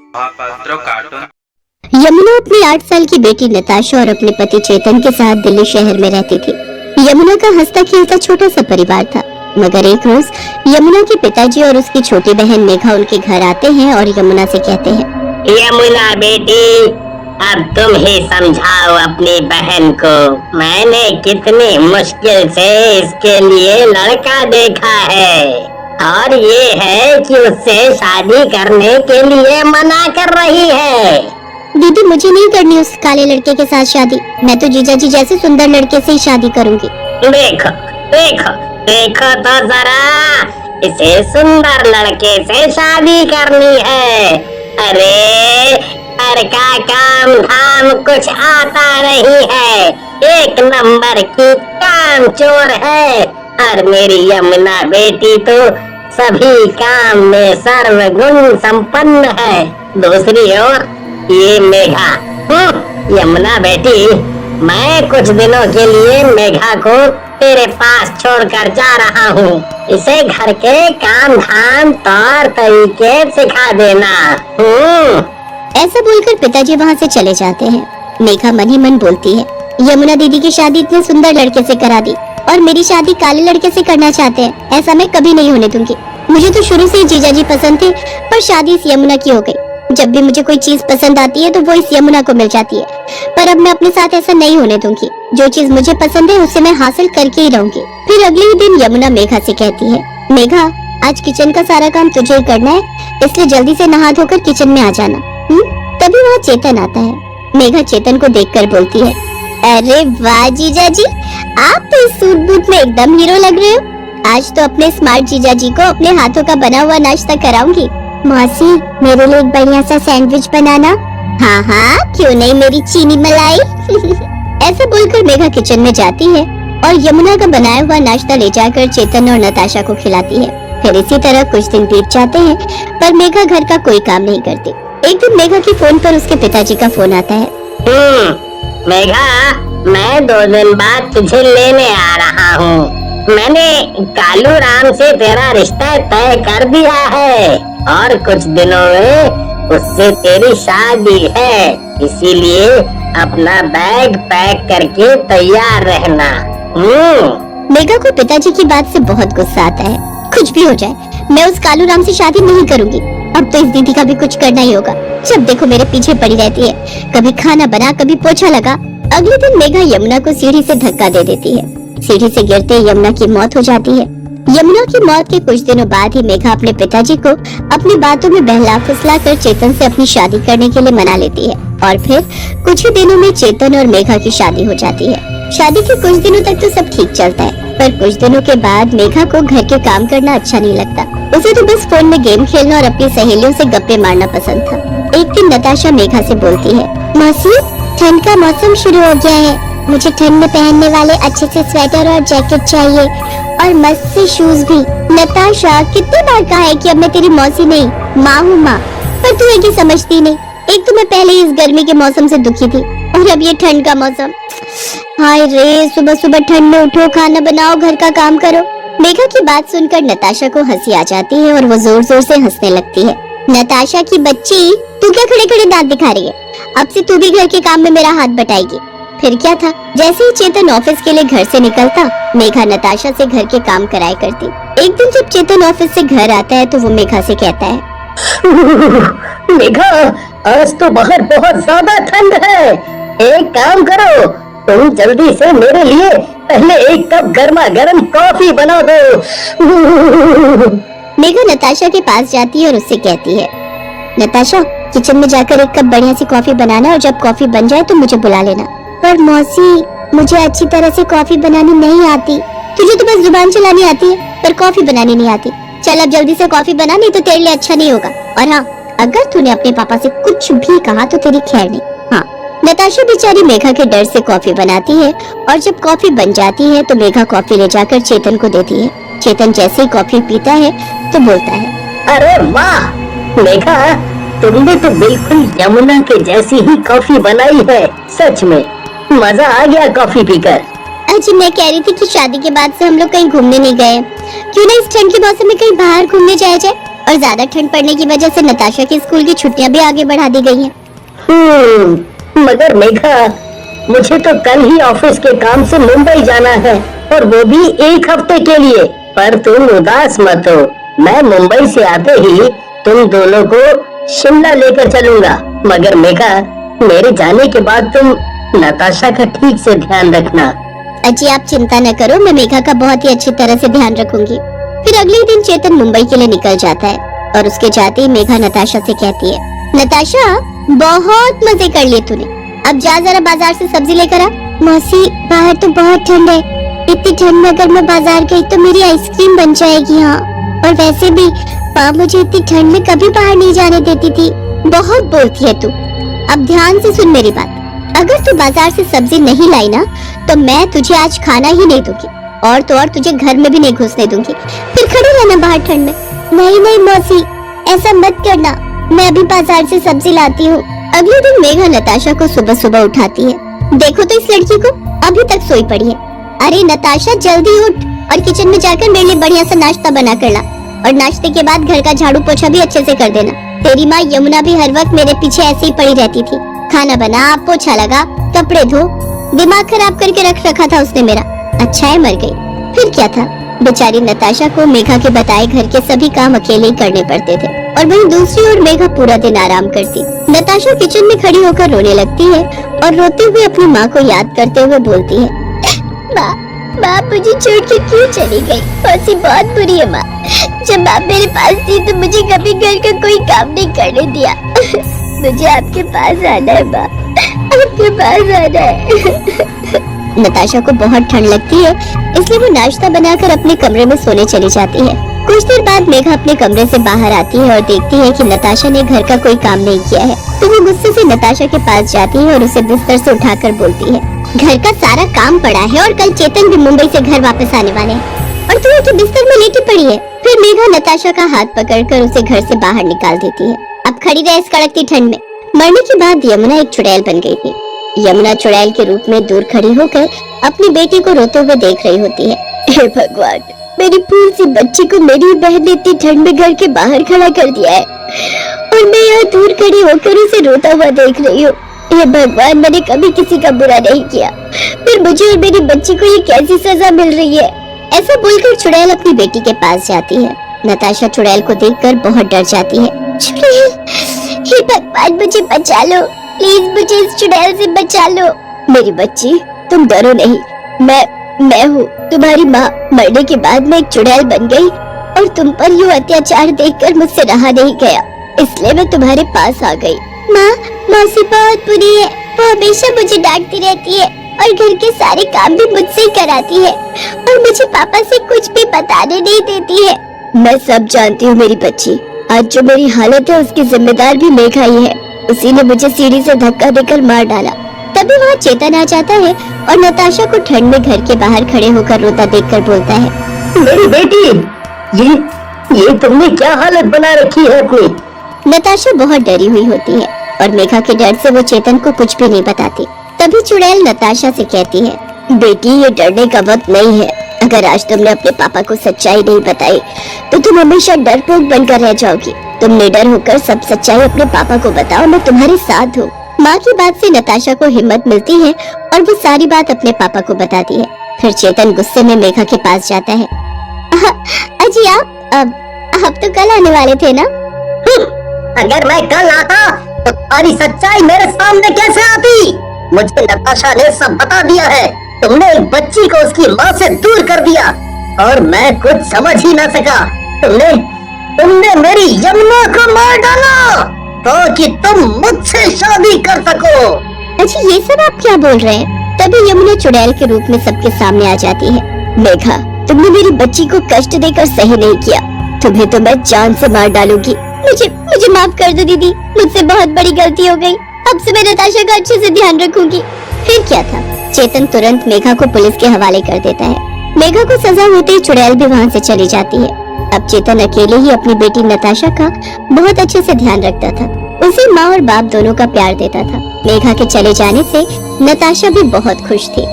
Mohapatra cartoon. Yamuna अपनी 8 साल की बेटी नताशा और अपने पति चेतन के साथ दिल्ली शहर में रहती थी। यमुना का हंसता खेलता छोटा सा परिवार था, मगर एक रोज यमुना के पिताजी और उसकी छोटी बहन मेघा उनके घर आते हैं और यमुना से कहते हैं, यमुना बेटी, अब तुम ही समझाओ अपनी बहन को। मैंने कितनी मुश्किल से इसके लिए लड़का देखा है और ये है कि उससे शादी करने के लिए मना कर रही है। दीदी, मुझे नहीं करनी उस काले लड़के के साथ शादी। मैं तो जीजा जी जैसे सुंदर लड़के से ही शादी करूंगी। देखो देखो देखो तो जरा, इसे सुंदर लड़के से शादी करनी है। अरे घर का काम धाम कुछ आता नहीं है, एक नंबर की काम चोर है। और मेरी यमुना बेटी तो सभी काम में सर्वगुण संपन्न है। दूसरी ओर ये मेघा, यमुना बेटी, मैं कुछ दिनों के लिए मेघा को तेरे पास छोड़कर जा रहा हूँ। इसे घर के काम धाम तौर तरीके सिखा देना। ऐसा बोलकर पिताजी वहाँ से चले जाते हैं। मेघा मन ही मन बोलती है, यमुना दीदी की शादी इतने सुंदर लड़के से करा दी और मेरी शादी काले लड़के से करना चाहते हैं। ऐसा मैं कभी नहीं होने दूंगी। मुझे तो शुरू से ही जीजा जी पसंद थे, पर शादी इस यमुना की हो गई। जब भी मुझे कोई चीज पसंद आती है तो वो इस यमुना को मिल जाती है, पर अब मैं अपने साथ ऐसा नहीं होने दूंगी। जो चीज मुझे पसंद है उसे मैं हासिल करके ही रहूंगी। फिर अगले ही दिन यमुना मेघा से कहती है, मेघा, आज किचन का सारा काम तुझे ही करना है, इसलिए जल्दी से नहा धोकर किचन में आ जाना। तभी वहाँ चेतन आता है। मेघा चेतन को देखकर बोलती है, अरे वाह जीजा जी, आप तो इस सूट बूट में एकदम हीरो लग रहे हो। आज तो अपने स्मार्ट जीजा जी को अपने हाथों का बना हुआ नाश्ता कराऊंगी। मौसी, मेरे लिए एक बढ़िया सा सैंडविच बनाना। हाँ हाँ, क्यों नहीं मेरी चीनी मलाई। ऐसा बोलकर मेघा किचन में जाती है और यमुना का बनाया हुआ नाश्ता ले जाकर चेतन और नताशा को खिलाती है। फिर इसी तरह कुछ दिन बीत जाते हैं, पर मेघा घर का कोई काम नहीं करती। एक दिन मेघा के फोन पर उसके पिताजी का फोन आता है। मेघा, मैं 2 दिन बाद तुझे लेने आ रहा हूँ। मैंने कालू राम से तेरा रिश्ता तय कर दिया है और कुछ दिनों में उससे तेरी शादी है, इसीलिए अपना बैग पैक करके तैयार रहना। मेघा को पिताजी की बात से बहुत गुस्सा आता है। कुछ भी हो जाए, मैं उस कालू राम से शादी नहीं करूंगी। अब तो इस दीदी का भी कुछ करना ही होगा। जब देखो मेरे पीछे पड़ी रहती है, कभी खाना बना, कभी पोछा लगा। अगले दिन मेघा यमुना को सीढ़ी से धक्का दे देती है। सीढ़ी से गिरते यमुना की मौत हो जाती है। यमुना की मौत के कुछ दिनों बाद ही मेघा अपने पिताजी को अपनी बातों में बहला फुसला कर चेतन से अपनी शादी करने के लिए मना लेती है और फिर कुछ ही दिनों में चेतन और मेघा की शादी हो जाती है। शादी के कुछ दिनों तक तो सब ठीक चलता है, पर कुछ दिनों के बाद मेघा को घर के काम करना अच्छा नहीं लगता। उसे तो बस फोन में गेम खेलना और अपनी सहेलियों से गप्पे मारना पसंद था। एक दिन नताशा मेघा से बोलती है, मौसी, ठंड का मौसम शुरू हो गया है। मुझे ठंड में पहनने वाले अच्छे से स्वेटर और जैकेट चाहिए और मस्त से शूज भी। नताशा, कितनी बार कहा है कि अब मैं तेरी मौसी नहीं, माँ हूँ माँ, पर तू एक ही समझती नहीं। एक तो मैं पहले ही इस गर्मी के मौसम से दुखी थी और अब ये ठंड का मौसम। हाय रे, सुबह सुबह ठंड में उठो, खाना बनाओ, घर का काम करो। मेघा की बात सुनकर नताशा को हंसी आ जाती है और वो जोर जोर से हंसने लगती है। नताशा की बच्ची, तू क्या खड़े खड़े दांत दिखा रही है? अब से तू भी घर के काम में मेरा हाथ बटाएगी। फिर क्या था, जैसे ही चेतन ऑफिस के लिए घर से निकलता, मेघा नताशा से घर के काम कराया करती। एक दिन जब चेतन ऑफिस से घर आता है तो वो मेघा से कहता है, मेघा, आज तो बाहर बहुत ज्यादा ठंड है। एक काम करो, तुम जल्दी से मेरे लिए पहले एक कप गर्मा गर्म कॉफी बना दो। मेघा नताशा के पास जाती है और उससे कहती है, नताशा, किचन में जाकर एक कप बढ़िया सी कॉफी बनाना और जब कॉफी बन जाए तो मुझे बुला लेना। पर मौसी, मुझे अच्छी तरह से कॉफी बनानी नहीं आती। तुझे तो बस जुबान चलानी आती है, पर कॉफी बनानी नहीं आती। चल अब जल्दी से कॉफी बना, नहीं तो तेरे लिए अच्छा नहीं होगा। और हाँ, अगर तूने अपने पापा से कुछ भी कहा तो तेरी खैर नहीं। हाँ। नताशा बेचारी मेघा के डर से कॉफी बनाती है और जब कॉफी बन जाती है तो मेघा कॉफी ले जाकर चेतन को देती है। चेतन जैसे ही कॉफी पीता है तो बोलता है, अरे वाह मेघा, तुमने तो बिल्कुल यमुना के जैसी ही कॉफी बनाई है। सच में मजा आ गया कॉफी पीकर। अजी, मैं कह रही थी कि शादी के बाद से हम लोग कहीं घूमने नहीं गए। क्यों ना इस ठंड के मौसम में कहीं बाहर घूमने जाया जाए और ज्यादा ठंड पड़ने की वजह से नताशा की स्कूल की छुट्टियां भी आगे बढ़ा दी गई हैं। मगर मेघा, मुझे तो कल ही ऑफिस के काम से मुंबई जाना है और वो भी 1 हफ्ते के लिए। पर तुम उदास मत हो, मैं मुंबई से आते ही तुम दोनों को शिमला लेकर चलूंगा। मगर मेघा, मेरे जाने के बाद तुम नताशा का ठीक से ध्यान रखना। अजी आप चिंता न करो, मैं मेघा का बहुत ही अच्छी तरह से ध्यान रखूंगी। फिर अगले दिन चेतन मुंबई के लिए निकल जाता है और उसके जाते ही मेघा नताशा से कहती है, नताशा बहुत मजे कर लिए तूने, अब जा जरा बाजार से सब्जी लेकर आ। मौसी बाहर तो बहुत ठंड है, इतनी ठंड में अगर मैं बाजार गई तो मेरी आइसक्रीम बन जाएगी। हाँ, और वैसे भी माँ मुझे इतनी ठंड में कभी बाहर नहीं जाने देती थी। बहुत बोलती है तू। अब ध्यान से सुन मेरी बात, अगर तू बाजार से सब्जी नहीं लाई ना तो मैं तुझे आज खाना ही नहीं दूंगी, और तो और तुझे घर में भी नहीं घुसने दूंगी। फिर खड़ी रहना बाहर ठंड में। नहीं नहीं मौसी, ऐसा मत करना, मैं अभी बाजार से सब्जी लाती हूँ। अगले दिन मेघा नताशा को सुबह सुबह उठाती है। देखो तो इस लड़की को, अभी तक सोई पड़ी है। अरे नताशा जल्दी उठ और किचन में जाकर मेरे लिए बढ़िया सा नाश्ता बना कर ला, और नाश्ते के बाद घर का झाड़ू पोछा भी अच्छे से कर देना। तेरी माँ यमुना भी हर वक्त मेरे पीछे ऐसे ही पड़ी रहती थी, खाना बना, पोछा लगा, कपड़े धो, दिमाग खराब करके रख रखा था उसने मेरा। अच्छा है मर गई। फिर क्या था, बेचारी नताशा को मेघा के बताए घर के सभी काम अकेले ही करने पड़ते थे, और वहीं दूसरी ओर मेघा पूरा दिन आराम करती। नताशा किचन में खड़ी होकर रोने लगती है और रोते हुए अपनी माँ को याद करते हुए बोलती है, माँ माँ मुझे छोड़ के क्यों चली गई? मौसी बहुत बुरी है माँ, जब आप मेरे पास थी तो मुझे कभी घर का कोई काम नहीं करने दिया। मुझे आपके पास आना है माँ, आपके पास आना है। नताशा को बहुत ठंड लगती है, इसलिए वो नाश्ता बनाकर अपने कमरे में सोने चली जाती है। कुछ देर बाद मेघा अपने कमरे से बाहर आती है और देखती है कि नताशा ने घर का कोई काम नहीं किया है, तो वो गुस्से से नताशा के पास जाती है और उसे बिस्तर से उठाकर बोलती है, घर का सारा काम पड़ा है और कल चेतन भी मुंबई से घर वापस आने वाले हैं और तू तो बिस्तर में लेटी पड़ी है। फिर मेघा नताशा का हाथ पकड़कर उसे घर से बाहर निकाल देती है। अब खड़ी रहे इस कड़कती ठंड में। मरने के बाद यमुना एक चुड़ैल बन गई थी। यमुना चुड़ैल के रूप में दूर खड़ी होकर अपनी बेटी को रोते हुए देख रही होती है। हे भगवान, मेरी फूल सी बच्ची को मेरी बहन ने इतनी ठंड में घर के बाहर खड़ा कर दिया है और मैं यहाँ दूर खड़ी होकर उसे रोता हुआ देख रही हूँ। हे भगवान, मैंने कभी किसी का बुरा नहीं किया, फिर मुझे और मेरी बच्ची को ये कैसी सजा मिल रही है? ऐसा बोलकर चुड़ैल अपनी बेटी के पास जाती है। नताशा चुड़ैल को देखकर बहुत डर जाती है। चुड़ैल, हे भगवान मुझे बचा लो, प्लीज मुझे इस चुड़ैल से बचा लो। मेरी बच्ची तुम डरो नहीं, मैं हूँ तुम्हारी माँ। मरने के बाद मैं एक चुड़ैल बन गई और तुम पर यूं अत्याचार देखकर मुझसे रहा नहीं गया, इसलिए मैं तुम्हारे पास आ गई। माँ, मौसी बहुत बुरी है, वो हमेशा मुझे डांटती रहती है और घर के सारे काम भी मुझसे ही कराती है और मुझे पापा से कुछ भी बताने नहीं देती है। मैं सब जानती हूँ मेरी बच्ची, आज जो मेरी हालत है उसकी जिम्मेदार भी मेघा ही है, उसी ने मुझे सीढ़ी से धक्का देकर मार डाला। तभी वहाँ चेतन आ जाता है और नताशा को ठंड में घर के बाहर खड़े होकर रोता देखकर बोलता है, मेरी बेटी, ये तुमने क्या हालत बना रखी है अपनी? नताशा बहुत डरी हुई होती है और मेघा के डर से वो चेतन को कुछ भी नहीं बताती। तभी चुड़ैल नताशा से कहती है, बेटी ये डरने का वक्त नहीं है, अगर आज तुमने अपने पापा को सच्चाई नहीं बताई तो तुम हमेशा डरपोक बनकर रह जाओगी। तुम निडर होकर सब सच्चाई अपने पापा को बताओ, मैं तुम्हारे साथ हूँ। माँ की बात से नताशा को हिम्मत मिलती है और वो सारी बात अपने पापा को बताती है। फिर चेतन गुस्से में मेघा के पास जाता है। अजी आप तो कल आने वाले थे ना? अगर मैं कल आता तो तुम्हारी सच्चाई मेरे सामने कैसे आती? मुझे नताशा ने सब बता दिया है। तुमने एक बच्ची को उसकी माँ से दूर कर दिया और मैं कुछ समझ ही ना सका। तुमने मेरी यमुना को मार डाला ताकि तुम मुझसे शादी कर सको। अच्छा ये सब आप क्या बोल रहे हैं? तभी यमुना चुड़ैल के रूप में सबके सामने आ जाती है। मेघा, तुमने मेरी बच्ची को कष्ट देकर सही नहीं किया, तुम्हें तो मैं जान से मार डालूंगी। मुझे माफ कर दो दीदी, मुझसे बहुत बड़ी गलती हो गई, अब से मैं नताशा का अच्छे से ध्यान रखूंगी। फिर क्या था, चेतन तुरंत मेघा को पुलिस के हवाले कर देता है। मेघा को सजा होते ही चुड़ैल भी वहाँ से चली जाती है। अब चेतन अकेले ही अपनी बेटी नताशा का बहुत अच्छे से ध्यान रखता था, उसे माँ और बाप दोनों का प्यार देता था। मेघा के चले जाने से नताशा भी बहुत खुश थी।